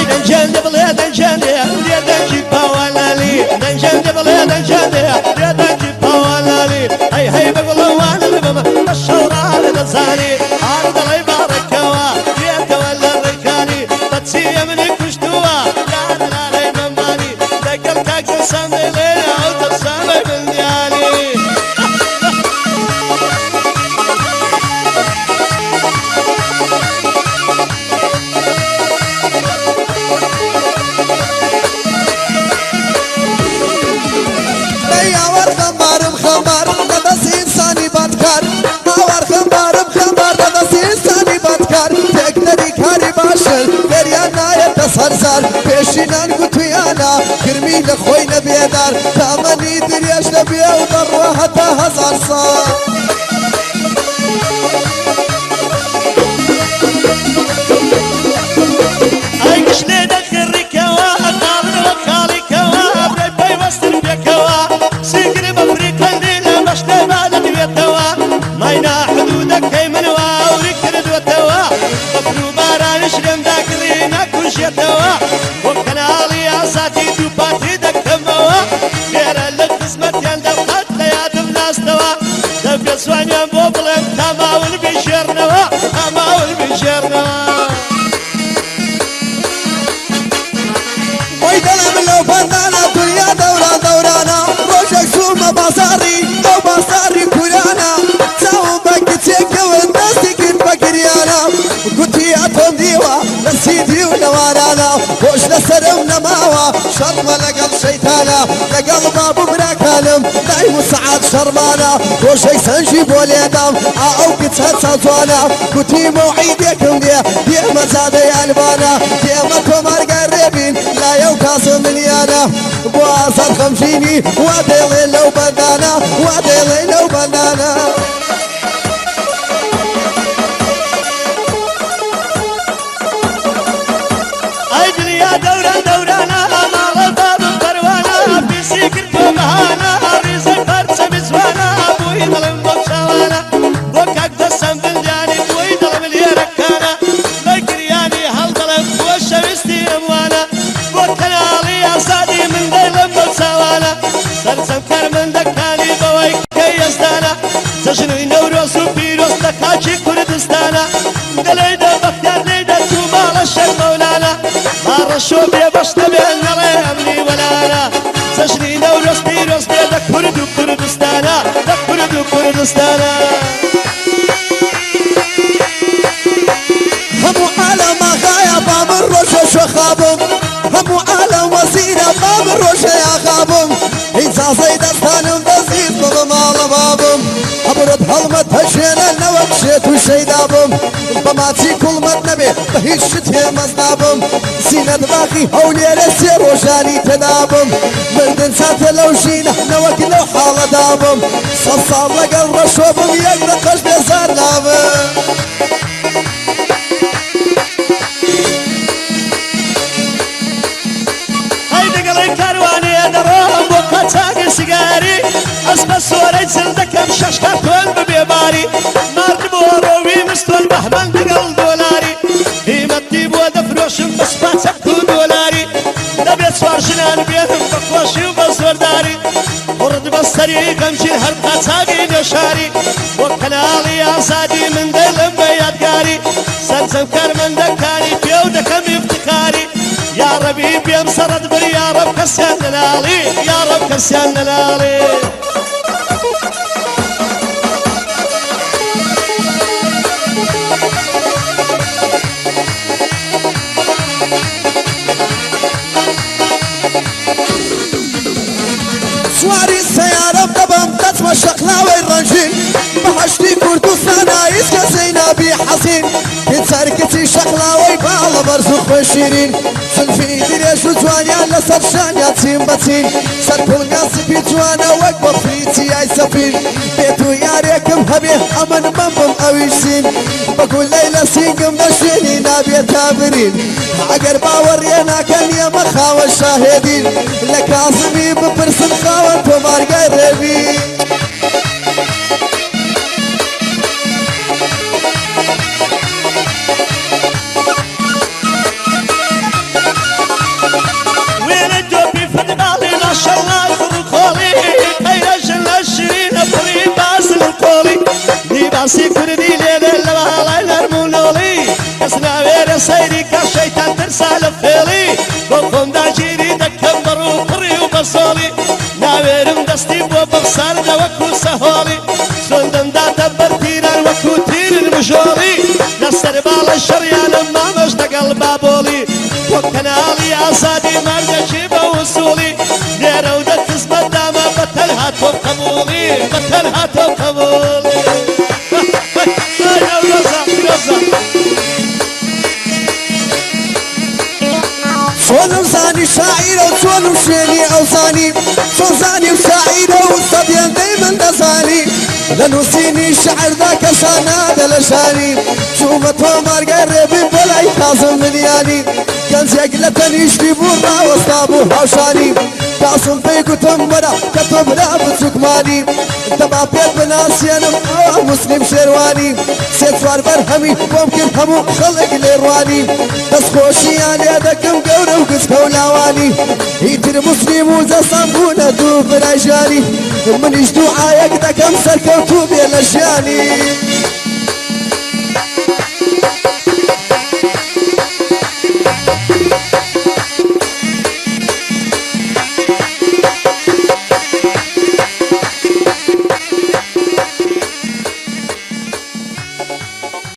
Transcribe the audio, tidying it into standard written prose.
دنجان بلي دنجان يا دنجي باولالي دنجان بلي دنجان يا دنجي باولالي هي هي بقولوا وانا البما الشورى لزاني عرض الله يبارك يا تولى الركاني تتسيا منك مشتوى لا لا لا يمماني ذكرتك تسمي لي او تسمي من ديالي سرزار پیشینان گوتویانا گرمی لخوی نبیدار تامنی دریاش نبیه و بروه حتا 1000 سال ای گشنه دخری کوا قابل وکالی کوا بی وستر بی کوا سیگر مفریقن دیل مشته بعد بیتوا ماینا حدودک منوا ورکر دوتوا بفرو بارانش رم داخلی نکوشیتوا وکنالی آساتی دو پاتی دکموا غیر لقسمت یلد قد لیادم ناستوا دب سوانیم بوبلم تماول بیشرنوا تماول بیشرنوا دلم لو بندانا دنیا دوران دورانا روشک سوم بازاری او بازاری کورانا تاون بکی تیکه و دستی گیر بگریانا گوتی اتم دیوا نسیدی و نوارانا خوش لسرم نماوا شرم لقل شیطانا لقل بابو براکانم دایم سعاد شرمانا روشک سنجی بولیدم او کتت ساتوانا گوتی موعیدکم دی مزاده البانا دی مکمار قربین لا يو كاسم مليانا بواسط خمسيني واديلي لو بندانا واديلي لو بندانا اي دنيا دوران دورانا مال باب بروانا في سكر بهانا رزق فرس بزوانا ابوي ظلم بشوانا بوكك دسم بلداني ابوي ظلم اللي ركانا بكرياني هل ظلم وشوستي اموانا وكنالي أصادي من ديلم بسوانا سرسم كرمن دكاني بوي كيستانا تجنوي نوروس وبيروس دكاكي كردستانا دليدا بختار ليدا تومال الشيخ مولانا ما رشو بيبشت بين الله أمني ولانا تجني نوروس بيروس بيدا كردو كردستانا دا كردو كردستانا همو عالم غاية باب الرشوش وخابم همو عالم وزينة باب الرشا يا خابم إنسا زي دستانم دزيد بمال بابم أبرد هلمت هشينا نوك شيت وشيدابم بماتي كل مدنبي بهيش شتي مزنابم سينة باقي هولي رسي روشاني تنابم مردن سات لو جينا نوك لو حالة دابم صصار لقل رشوبم يقرقش بيزار نابم تاقي سيجاري اسمى سوري سلدكم شاشكا كل ببيباري مرد بوروي مستوى بحمل دقل دولاري هيمتي بود فروشم بس باتكو دولاري دبيت سوار جنان بيهم بقوشي وبزورداري ورد بستري قمشي هرقا تاقي نشاري وكنالي آزادي من دلم بيادقاري سنسم كرمن دكاني بيو دكم افتخاري يا ربي بيم سرد بر يا رب كسيان لالي يا رب كسيان لالي سواري السيارة بدبم تسمى شقلاوي الرنجين بحشتي كردستانا اسكا زينابي حسين كتساركتي شقلاوي بالا برزوق بشيرين سنفي دريش وجوانيا لسر شانيا تيم باتين سر كل قاسبي جوانا وك بفريتي اي سفين بيتو ياريكم هبيه امن ممم اويشين بقول ليلة سينكم نشيني نابي تابرين عقر باورينا كان يا مخاوى الشاهدين لكاظمي ببرسن خاوى تمار قربين مناڵی ئازادی مەردەکی بە وسوڵی لێرە و دەتخزمەت دامە بەتەل هاتۆ قەبوڵی بەتەل هاتۆ قەبوڵی چۆنم زانی شاعیرە و چۆنم شوێنی ئەوزانی چۆن زانی و شاعیرە و سەدێندەی من دەزانی لە نووسینی شعردا کەسان نادە لە شانی چوومە تۆمارگای ڕێبین بۆ لای کازم منیانی گەنجێک لە تەنیشتی بوو ڕاوەستا بوو هاوشانی کاسم پێی گوتم وەرە کە تۆ برا بچووکمانی دەبا پێت بناسیێنم ئەوە موسلیم شێروانی سێ چوار بەر هەمی بۆم کرد هەموو خەڵک لێڕوانی دەستخۆشییان لێ دەکەم گەورە و گچکە و لاوانی ئیتر موسلیم و جەسام بوونە دوو برای ژیانی منیش دوعایەک دەکەم سەرکەوتوو بێ لە ژیانی